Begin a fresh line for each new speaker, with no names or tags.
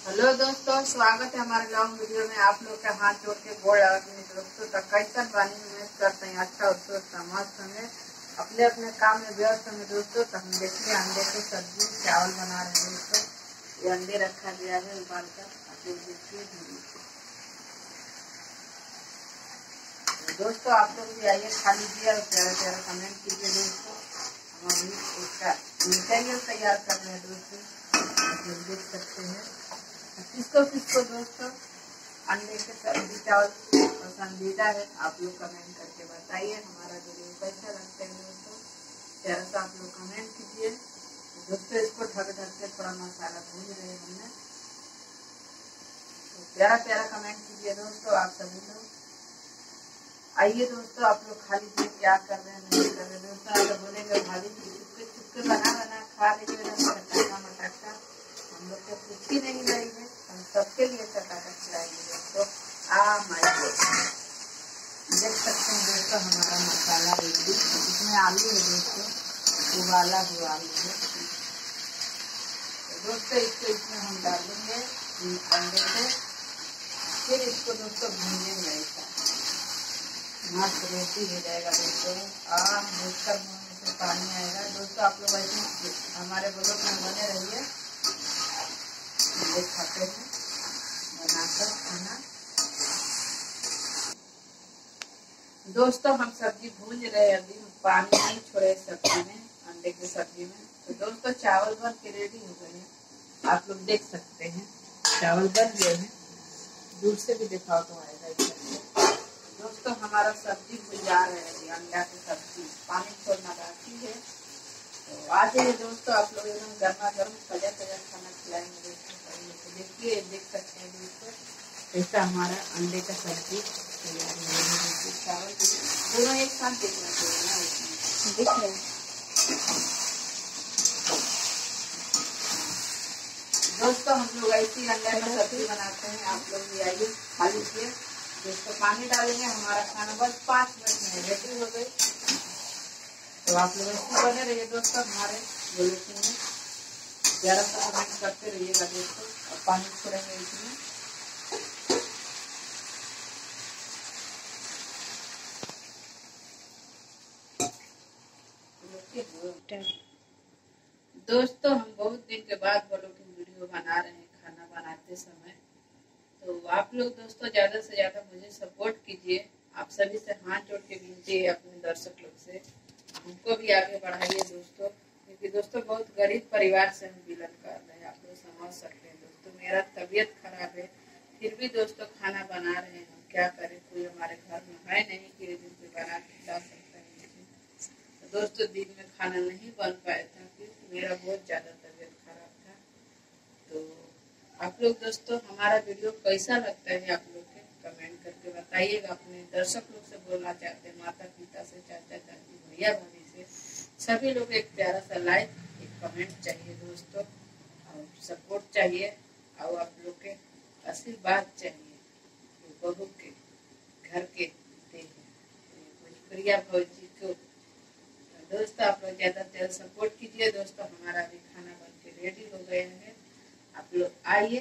Hello दोस्तों, स्वागत है हमारे लॉन्ग वीडियो में। आप लोग के हाथ जोड़ के गोड़ लगाते दोस्तों तक कैसन बानी में करते हैं अच्छा उत्सव समाज में अपने अपने काम में व्यस्त में दोस्तों। तो हम देखिए अंडे की सब्जी चावल बना रहे हैं दोस्तों। ये अंडे रखा गया है उबाल कर, आप लोग देखिए दोस्तों। आप लोग भी आइए, खा लीजिए और प्यारा प्यारा कमेंट कीजिए दोस्तों। हम अभी इसका मटेरियल तैयार कर रहे हैं दोस्तों, आप लोग देख सकते हैं। किसको दोस्तों अंडे के सब्जी चावल पसंदीदा है, आप लोग कमेंट करके बताइए हमारा वीडियो कैसा लगता है दोस्तों। प्यारा सा आप लोग कमेंट कीजिए दोस्तों। इसको ढक के थोड़ा मसाला भून रहे हैं हमने, तो प्यारा प्यारा कमेंट कीजिए दोस्तों। आप सभी लोग आइए दोस्तों, आप लोग खा लीजिए। क्या कर रहे हैं नहीं कर रहे दोस्तों। अगर बोलेंगे भाभी चुपके बना खा लीजिए मटका मटका, हम लोग को कुछ ही नहीं रही है, हम सबके लिए चटाचट खिलाएंगे दोस्तों। देख सकते हैं दोस्तों हमारा मसाला रेडी। इसमें आलू है दोस्तों, उबाला हुआ आलू है तो दोस्तों। इसमें हम डालेंगे अंडे को, फिर इसको दोस्तों भूनेंगे। ऐसा मस्त रोटी हो जाएगा दोस्तों। भूनकर मुँह में से पानी आएगा दोस्तों। आप लोग ऐसे हमारे ब्लॉग में बने रहिए, देख खाते हैं बनाकर खाना दोस्तों। हम सब्जी भून रहे हैं, अभी पानी नहीं छोड़े सब्जी में, अंडे की सब्जी में। तो दोस्तों चावल बन के रेडी हो गए हैं, आप लोग देख सकते हैं। चावल बन गए हैं, दूर से भी दिखाओ तो आएगा दोस्तों। हमारा सब्जी भून जा रहे हैं, अंडा की सब्जी पानी छोड़ना बाकी है। तो आ जाइए दोस्तों, आप लोग एकदम गर्मा गर्म ताजा खाना खिलाएंगे दोस्तों। देखिए देख सकते हैं दोस्तों ऐसा हमारा अंडे का सब्जी तैयार हो गया है। चावल दोनों एक साथ देखना चाहिए ना, उसमें दिख रहे हैं दोस्तों। हम लोग ऐसी अंडे का सब्जी बनाते हैं, आप लोग भी आइए खा लीजिए दोस्तों। पानी डालेंगे, हमारा खाना बस 5 मिनट में रेडी हो गई। तो आप लोग ऐसे बने रहिए दोस्तों हमारे बुलेटिन में, प्यारा सा कमेंट करते रहिएगा दोस्तों। और पानी छोड़ेंगे इसमें। दोस्तों हम बहुत दिन के बाद ब्लॉगिंग वीडियो बना रहे हैं खाना बनाते समय। तो आप लोग दोस्तों ज्यादा से ज्यादा मुझे सपोर्ट कीजिए। आप सभी से हाथ जोड़ के विनती है अपने दर्शक लोग से, हमको भी आगे बढ़ाइए दोस्तों। क्योंकि दोस्तों बहुत गरीब परिवार से हम बिलोंग कर रहे हैं, आप लोग समझ सकते हैं दोस्तों। मेरा तबीयत खराब है, फिर भी दोस्तों खाना बना रहे हैं। हम क्या करें, कोई हमारे घर में है नहीं कि जिनको बना के खिला सकता है। तो दोस्तों दिन में खाना नहीं बन पाया था क्योंकि मेरा बहुत ज्यादा तबीयत खराब था। तो आप लोग दोस्तों हमारा वीडियो कैसा लगता है आप लोग के कमेंट करके बताइएगा। अपने दर्शक लोग से बोलना चाहते हैं, माता पिता से, चाचा चाची, भैया भाभी से, सभी लोग एक प्यारा सा लाइक एक कमेंट चाहिए दोस्तों, और सपोर्ट चाहिए, और आप लोग के आशीर्वाद चाहिए। बहू के घर के प्रिया भौजी को दोस्तों आप लोग ज्यादा से सपोर्ट कीजिए दोस्तों। हमारा भी खाना बन के रेडी हो गया है, आप लोग आइए